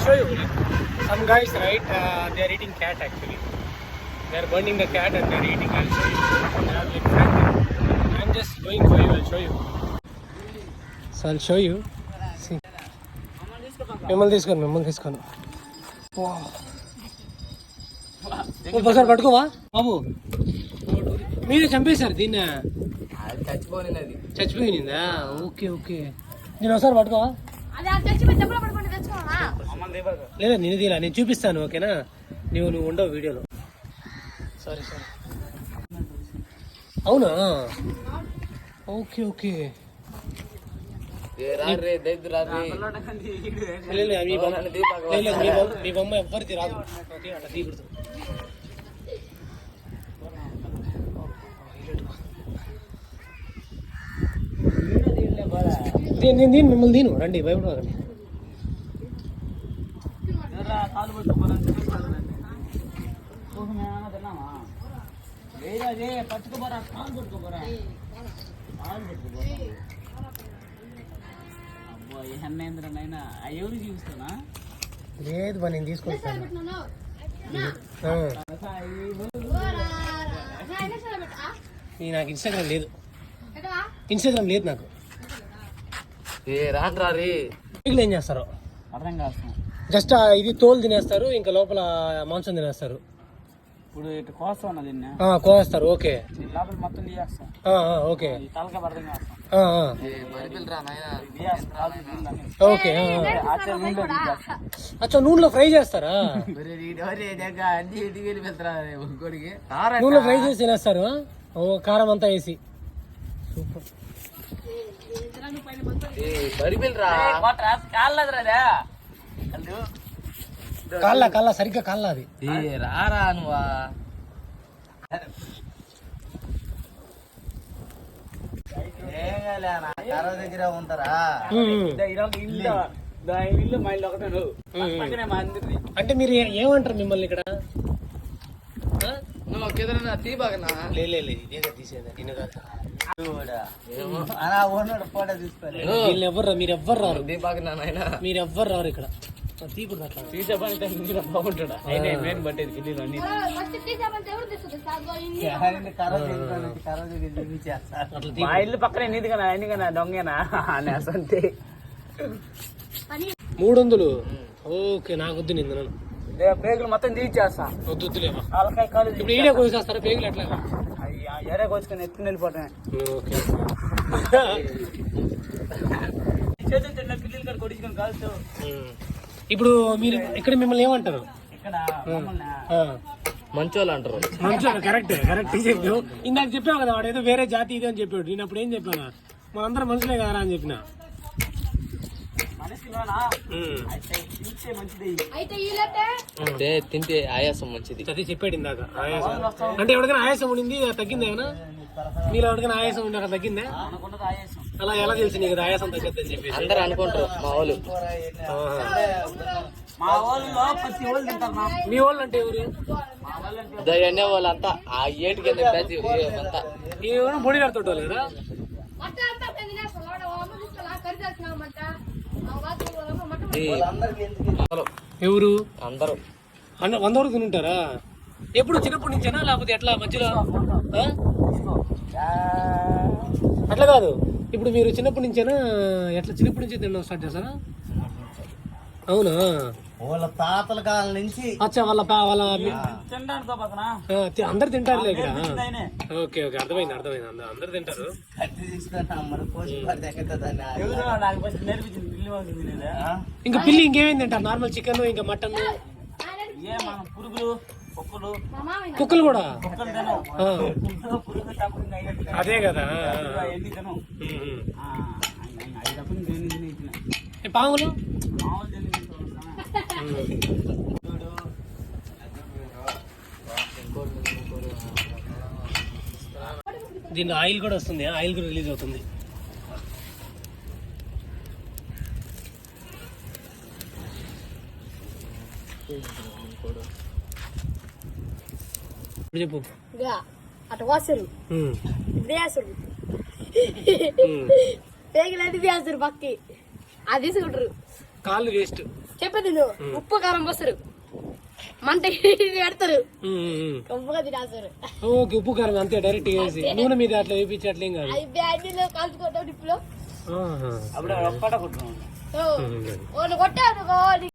show you. Some guys, right? They are eating cat actually. They are burning the cat and they are eating. I'll show you. They are like frantic. I'm just going for you. I'll show you. So I'll show you. See. మిమ్మల్ని తీసుకోను. ఒకసారి పట్టుకోవా బాబు. మీరే చంపేశారు దీన్ని. చచ్చిపోయిందా? Okay నేను ఒకసారి పట్టుకోవా? లేదా నేను తీలా, నేను చూపిస్తాను. ఓకేనా? నువ్వు ఉండవు వీడియోలో. సారీ అవునా? ఓకే మీ బొమ్మ ఎవ్వరికి రాదు. అట్లా తీయకూడదు. నేను మిమ్మల్ని తీను. రండి, భయపడకండి. లేదు బా, నేను తీసుకొస్తాను. నాకు ఇన్స్టాగ్రామ్ లేదు నాకు. ఏం చేస్తారు? జస్ట్ ఇది తోలు తినేస్తారు, ఇంకా లోపల మాంసం తినేస్తారు. ఇప్పుడు ఇటు కోస్తాను దీన్ని. కోస్తారు. ఓకే మొత్తం ఓకే ఓకే. అచ్చా, నూనెలో ఫ్రై చేస్తారా? నూనెలో ఫ్రై చేసి తినేస్తారు. ఓ, కారం అంతా వేసి. సూపర్. కాళ్ళ సరిగ్గా కాళ్ళ అది. రారా నువ్వా? దగ్గర ఉంటారా? అంటే మీరు ఏమంటారు మిమ్మల్ని ఇక్కడ? ఎవ్వరు రారు ఇక్కడ. బాగుంటాడా? మా ఇల్లు పక్కనే ఎందుకన్నా దొంగనా అని అసంతే. 300. ఓకే, నాకు వద్దు. నిందను పేగులు మొత్తం తీసేస్తా. వద్దులేమా? ఇప్పుడు ఈడే కోసేస్తారా పేగులు? ఎట్లా? ఎరే కోసుకొని ఎత్తుకుని వెళ్ళిపోతాయి. పిల్లలు కొడుచుకొని కాల్చు. ఇప్పుడు మీరు ఇక్కడ మిమ్మల్ని ఏమంటారు? మంచోళ్ళు అంటారు. మంచోళ్ళు. కరెక్ట్ చెప్పావు. ఇందాక చెప్పావు కదా, వాడు ఏదో వేరే జాతి ఇది అని చెప్పాడు. నేను అప్పుడు ఏం చెప్పాను? మనందరం మనుషులే కదా అని చెప్పిన. తింటే ఆయాసం మంచిది అది చెప్పాడు ఇందాక. ఆయాసం అంటే ఎవరికైనా ఆయాసం ఉండింది, తగ్గింది ఏమన్నా? మీరు ఎవరికైనా ఆయాసం ఉండే అక్కడ తగ్గిందా? అలా ఎలా తెలిసి నీకు ఆయాసం తగ్గద్దని చెప్పి? అందరు అనుకుంటారు మా వాళ్ళు. మీ వాళ్ళు అంటే ఎవరు? వాళ్ళంతా ఆ ఏటికి అంతా బొడి కడుతుంటో లేదా? ఎవరు? అందరూ 100 వరకు తింటారా? ఎప్పుడు చిన్నప్పటి నుంచేనా లేకపోతే ఎట్లా మధ్యలో? అట్లా కాదు, ఇప్పుడు మీరు చిన్నప్పటి నుంచేనా ఎట్లా? చిన్నప్పటి నుంచి తినడం స్టార్ట్ చేస్తారా? అవునా? వాళ్ళ తాతల కాలం నుంచి. అచ్చా, వాళ్ళ అందరు తింటారులే ఇక్కడ. ఓకే అర్థమైంది. అందరు తింటారు. ఇంకా పిల్లి ఇంకేమైంది తింటారు? నార్మల్ చికెన్, ఇంకా మటన్, పురుగులు, కుక్కలు కూడా. అదే కదా. పాములు దీని ఆయిల్ కూడా వస్తుంది. ఆయిల్ కూడా రిలీజ్ అవుతుంది. చెప్పు. అటు వాసరు వేసరు పేగిలేదు వేసరు పక్కి అది తీసుకుంటారు. కాళ్ళు వేస్ట్. చెప్పేది నువ్వు ఉప్పు కారం పోస్తారు మంట పెడతారు ఉప్పుగా తినేస్తారు. ఓకే, ఉప్పు కారం అంతే డైరెక్ట్ వేసి నూనె మీద అట్లా వేపించి అట్లేం కాదు. అవి బ్యాడ్లో కాల్చుకుంటావు డిప్పులో ఆహా. అప్పుడు ఒక్కట కుట్టున్నాం కొట్టారు